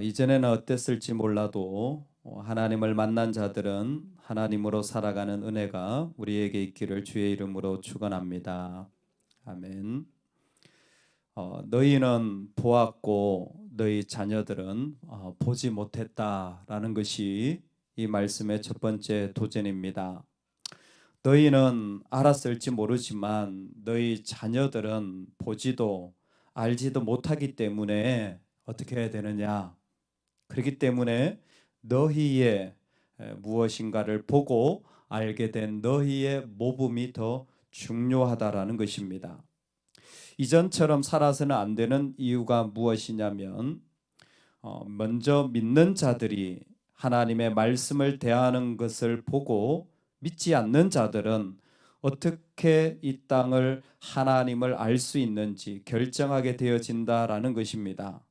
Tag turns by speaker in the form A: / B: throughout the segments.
A: 이전에는 어땠을지 몰라도 하나님을 만난 자들은 하나님으로 살아가는 은혜가 우리에게 있기를 주의 이름으로 축원합니다. 아멘. 너희는 보았고 너희 자녀들은 보지 못했다라는 것이 이 말씀의 첫 번째 도전입니다. 너희는 알았을지 모르지만 너희 자녀들은 보지도 알지도 못하기 때문에 어떻게 해야 되느냐? 그렇기 때문에 너희의 무엇인가를 보고 알게 된 너희의 모범이 더 중요하다라는 것입니다. 이전처럼 살아서는 안 되는 이유가 무엇이냐면 먼저 믿는 자들이 하나님의 말씀을 대하는 것을 보고 믿지 않는 자들은 어떻게 이 땅을 하나님을 알 수 있는지 결정하게 되어진다라는 것입니다.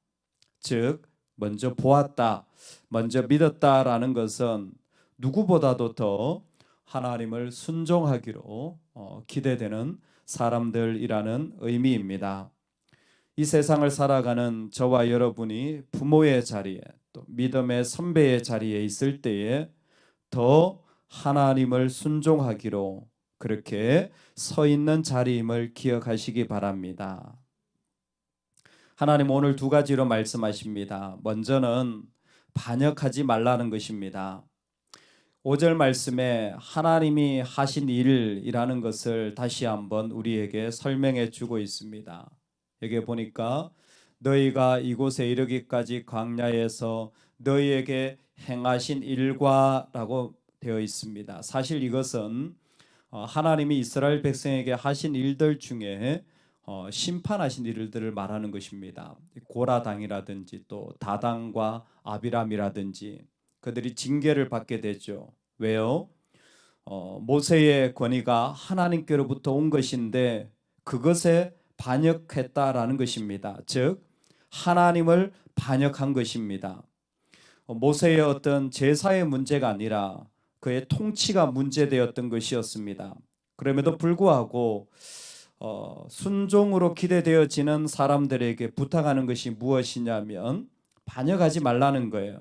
A: 즉 먼저 보았다, 먼저 믿었다라는 것은 누구보다도 더 하나님을 순종하기로 기대되는 사람들이라는 의미입니다. 이 세상을 살아가는 저와 여러분이 부모의 자리에 또 믿음의 선배의 자리에 있을 때에 더 하나님을 순종하기로 그렇게 서 있는 자리임을 기억하시기 바랍니다. 하나님 오늘 두 가지로 말씀하십니다. 먼저는 반역하지 말라는 것입니다. 5절 말씀에 하나님이 하신 일이라는 것을 다시 한번 우리에게 설명해 주고 있습니다. 여기 보니까 너희가 이곳에 이르기까지 광야에서 너희에게 행하신 일과라고 되어 있습니다. 사실 이것은 하나님이 이스라엘 백성에게 하신 일들 중에 심판하신 일들을 말하는 것입니다. 고라당이라든지 또 다단과 아비람이라든지 그들이 징계를 받게 되죠. 왜요? 모세의 권위가 하나님께로부터 온 것인데 그것에 반역했다라는 것입니다. 즉 하나님을 반역한 것입니다. 모세의 어떤 제사의 문제가 아니라 그의 통치가 문제되었던 것이었습니다. 그럼에도 불구하고 순종으로 기대되어지는 사람들에게 부탁하는 것이 무엇이냐면 반역하지 말라는 거예요.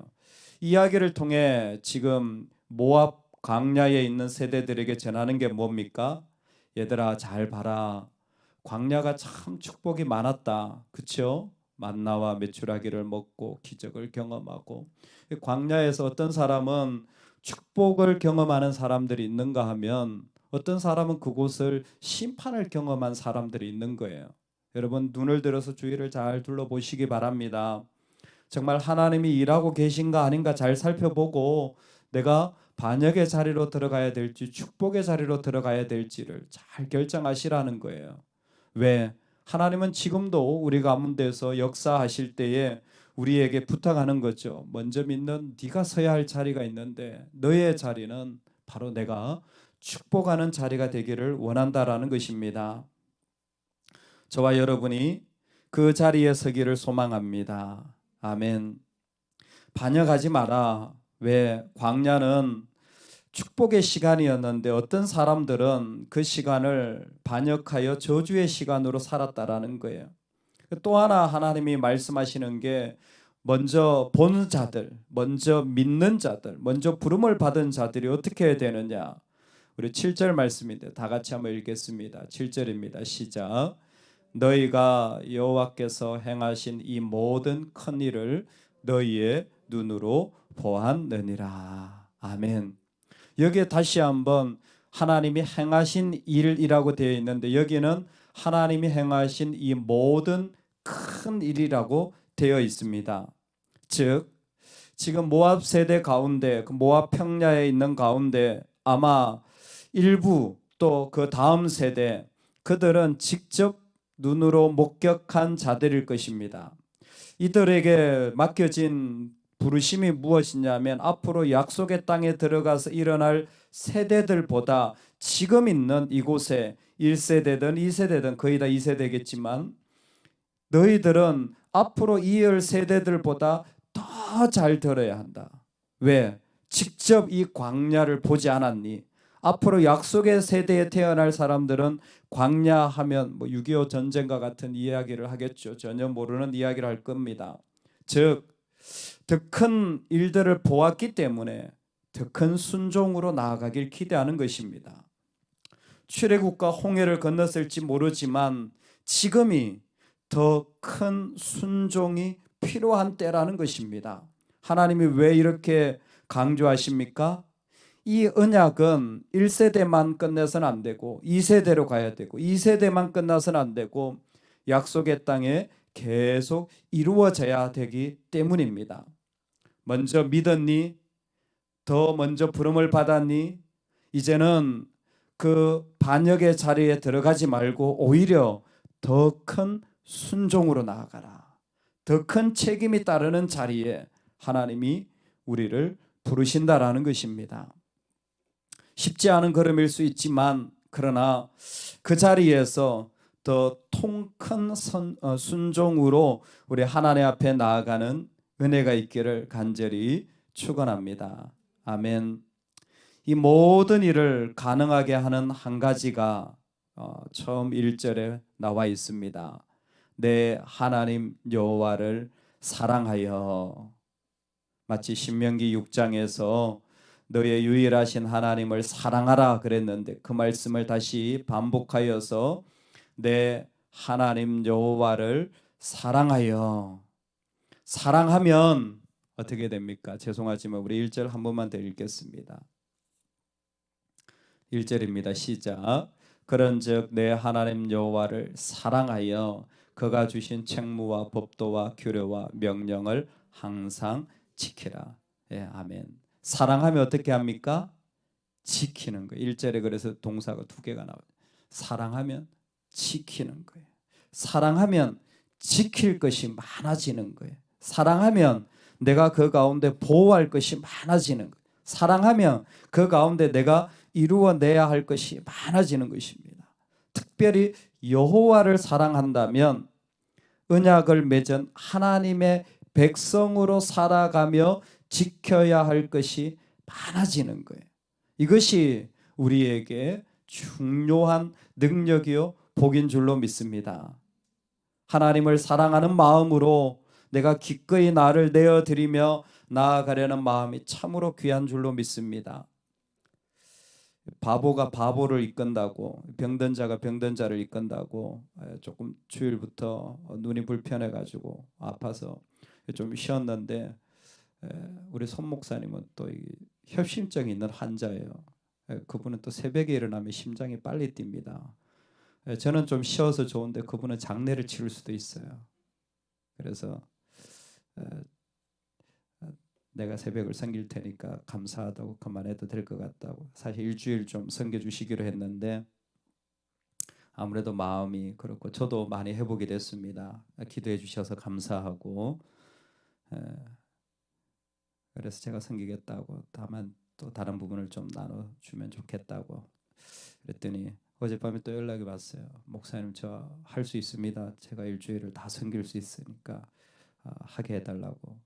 A: 이야기를 통해 지금 모압 광야에 있는 세대들에게 전하는 게 뭡니까? 얘들아 잘 봐라. 광야가 참 축복이 많았다. 그렇죠? 만나와 메추라기를 먹고 기적을 경험하고 광야에서 어떤 사람은 축복을 경험하는 사람들이 있는가 하면 어떤 사람은 그곳을 심판을 경험한 사람들이 있는 거예요. 여러분 눈을 들어서 주위를 잘 둘러보시기 바랍니다. 정말 하나님이 일하고 계신가 아닌가 잘 살펴보고 내가 반역의 자리로 들어가야 될지 축복의 자리로 들어가야 될지를 잘 결정하시라는 거예요. 왜? 하나님은 지금도 우리 가운데서 역사하실 때에 우리에게 부탁하는 거죠. 먼저 믿는 네가 서야 할 자리가 있는데 너의 자리는 바로 내가 축복하는 자리가 되기를 원한다라는 것입니다. 저와 여러분이 그 자리에 서기를 소망합니다. 아멘. 반역하지 마라. 왜? 광야는 축복의 시간이었는데 어떤 사람들은 그 시간을 반역하여 저주의 시간으로 살았다라는 거예요. 또 하나 하나님이 말씀하시는 게 먼저 본 자들, 먼저 믿는 자들, 먼저 부름을 받은 자들이 어떻게 해야 되느냐. 우리 7절 말씀인데 다 같이 한번 읽겠습니다. 7절입니다. 시작. 너희가 여호와께서 행하신 이 모든 큰 일을 너희의 눈으로 보았느니라. 아멘. 여기에 다시 한번 하나님이 행하신 일이라고 되어 있는데 여기는 하나님이 행하신 이 모든 큰 일이라고 되어 있습니다. 즉 지금 모압 세대 가운데 그 모압 평야에 있는 가운데 아마 일부 또 그 다음 세대 그들은 직접 눈으로 목격한 자들일 것입니다. 이들에게 맡겨진 부르심이 무엇이냐면 앞으로 약속의 땅에 들어가서 일어날 세대들보다 지금 있는 이곳에 1세대든 2세대든 거의 다 2세대겠지만 너희들은 앞으로 이을 세대들보다 더 잘 들어야 한다. 왜? 직접 이 광야를 보지 않았니? 앞으로 약속의 세대에 태어날 사람들은 광야하면 6.25 전쟁과 같은 이야기를 하겠죠. 전혀 모르는 이야기를 할 겁니다. 즉 더 큰 일들을 보았기 때문에 더 큰 순종으로 나아가길 기대하는 것입니다. 출애굽과 홍해를 건넜을지 모르지만 지금이 더 큰 순종이 필요한 때라는 것입니다. 하나님이 왜 이렇게 강조하십니까? 이 언약은 1세대만 끝내서는 안 되고 2세대로 가야 되고 2세대만 끝나서는 안 되고 약속의 땅에 계속 이루어져야 되기 때문입니다. 먼저 믿었니? 더 먼저 부름을 받았니? 이제는 그 반역의 자리에 들어가지 말고 오히려 더 큰 순종으로 나아가라. 더 큰 책임이 따르는 자리에 하나님이 우리를 부르신다라는 것입니다. 쉽지 않은 걸음일 수 있지만 그러나 그 자리에서 더 큰 순종으로 우리 하나님 앞에 나아가는 은혜가 있기를 간절히 축원합니다. 아멘. 이 모든 일을 가능하게 하는 한 가지가 처음 1절에 나와 있습니다. 내 하나님 여호와를 사랑하여. 마치 신명기 6장에서 너의 유일하신 하나님을 사랑하라 그랬는데 그 말씀을 다시 반복하여서 내 하나님 여호와를 사랑하여. 사랑하면 어떻게 됩니까? 죄송하지만 우리 1절 한 번만 더 읽겠습니다. 1절입니다. 시작. 그런즉 내 하나님 여호와를 사랑하여 그가 주신 책무와 법도와 규례와 명령을 항상 지키라. 예, 아멘. 사랑하면 어떻게 합니까? 지키는 거예요. 1절에 그래서 동사가 2개가 나와요. 사랑하면 지키는 거예요. 사랑하면 지킬 것이 많아지는 거예요. 사랑하면 내가 그 가운데 보호할 것이 많아지는 거예요. 사랑하면 그 가운데 내가 이루어내야 할 것이 많아지는 것입니다. 특별히 여호와를 사랑한다면 언약을 맺은 하나님의 백성으로 살아가며 지켜야 할 것이 많아지는 거예요. 이것이 우리에게 중요한 능력이요 복인 줄로 믿습니다. 하나님을 사랑하는 마음으로 내가 기꺼이 나를 내어드리며 나아가려는 마음이 참으로 귀한 줄로 믿습니다. 바보가 바보를 이끈다고, 병든 자가 병든 자를 이끈다고, 조금 주일부터 눈이 불편해 가지고 아파서 좀 쉬었는데 우리 손 목사님은 또 협심증이 있는 환자예요. 그분은 또 새벽에 일어나면 심장이 빨리 뜁니다. 저는 좀 쉬어서 좋은데 그분은 장례를 치를 수도 있어요. 그래서 내가 새벽을 섬길 테니까 감사하다고 그만해도 될 것 같다고 사실 일주일 좀 섬겨주시기로 했는데 아무래도 마음이 그렇고 저도 많이 해보게 됐습니다. 기도해 주셔서 감사하고 그래서 제가 섬기겠다고 다만 또 다른 부분을 좀 나눠주면 좋겠다고 그랬더니 어젯밤에 또 연락이 왔어요. 목사님 저 할 수 있습니다. 제가 일주일을 다 섬길 수 있으니까 하게 해달라고.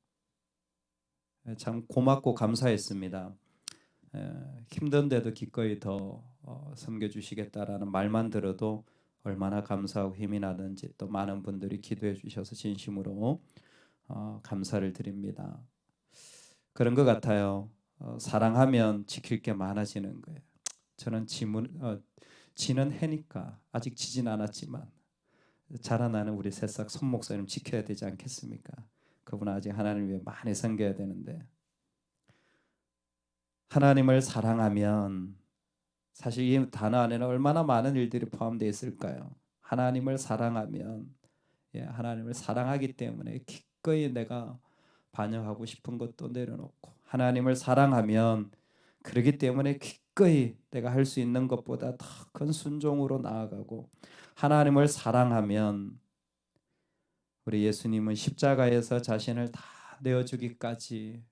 A: 참 고맙고 감사했습니다. 힘든데도 기꺼이 더 섬겨주시겠다라는 말만 들어도 얼마나 감사하고 힘이 나든지 또 많은 분들이 기도해 주셔서 진심으로 감사를 드립니다. 그런 것 같아요. 사랑하면 지킬 게 많아지는 거예요. 저는 지는 해니까 아직 지진 않았지만 자라나는 우리 새싹 손 목사님 지켜야 되지 않겠습니까? 그분은 아직 하나님을 위해 많이 섬겨야 되는데 하나님을 사랑하면 사실 이 단어 안에는 얼마나 많은 일들이 포함되어 있을까요? 하나님을 사랑하면 하나님을 사랑하기 때문에 기꺼이 내가 반영하고 싶은 것도 내려놓고 하나님을 사랑하면 그러기 때문에 기꺼이 내가 할 수 있는 것보다 더 큰 순종으로 나아가고 하나님을 사랑하면 우리 예수님은 십자가에서 자신을 다 내어주기까지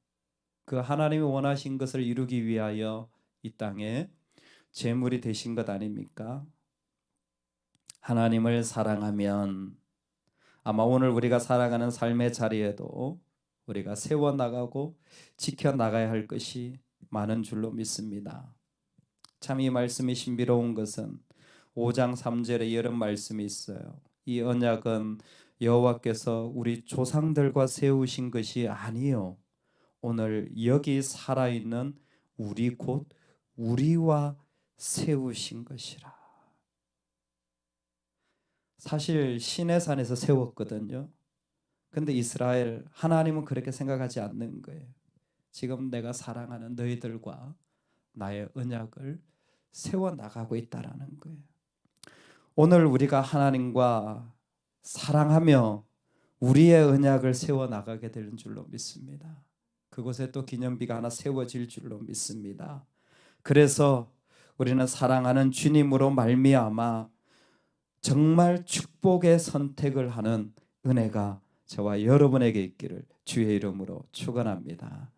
A: 그 하나님이 원하신 것을 이루기 위하여 이 땅에 제물이 되신 것 아닙니까? 하나님을 사랑하면 아마 오늘 우리가 살아가는 삶의 자리에도 우리가 세워나가고 지켜나가야 할 것이 많은 줄로 믿습니다. 참 이 말씀이 신비로운 것은 5장 3절에 이런 말씀이 있어요. 이 언약은 여호와께서 우리 조상들과 세우신 것이 아니요 오늘 여기 살아있는 우리 곧 우리와 세우신 것이라. 사실 시내산에서 세웠거든요. 근데 이스라엘 하나님은 그렇게 생각하지 않는 거예요. 지금 내가 사랑하는 너희들과 나의 언약을 세워나가고 있다라는 거예요. 오늘 우리가 하나님과 사랑하며 우리의 언약을 세워나가게 되는 줄로 믿습니다. 그곳에 또 기념비가 하나 세워질 줄로 믿습니다. 그래서 우리는 사랑하는 주님으로 말미암아 정말 축복의 선택을 하는 은혜가 저와 여러분에게 있기를 주의 이름으로 축원합니다.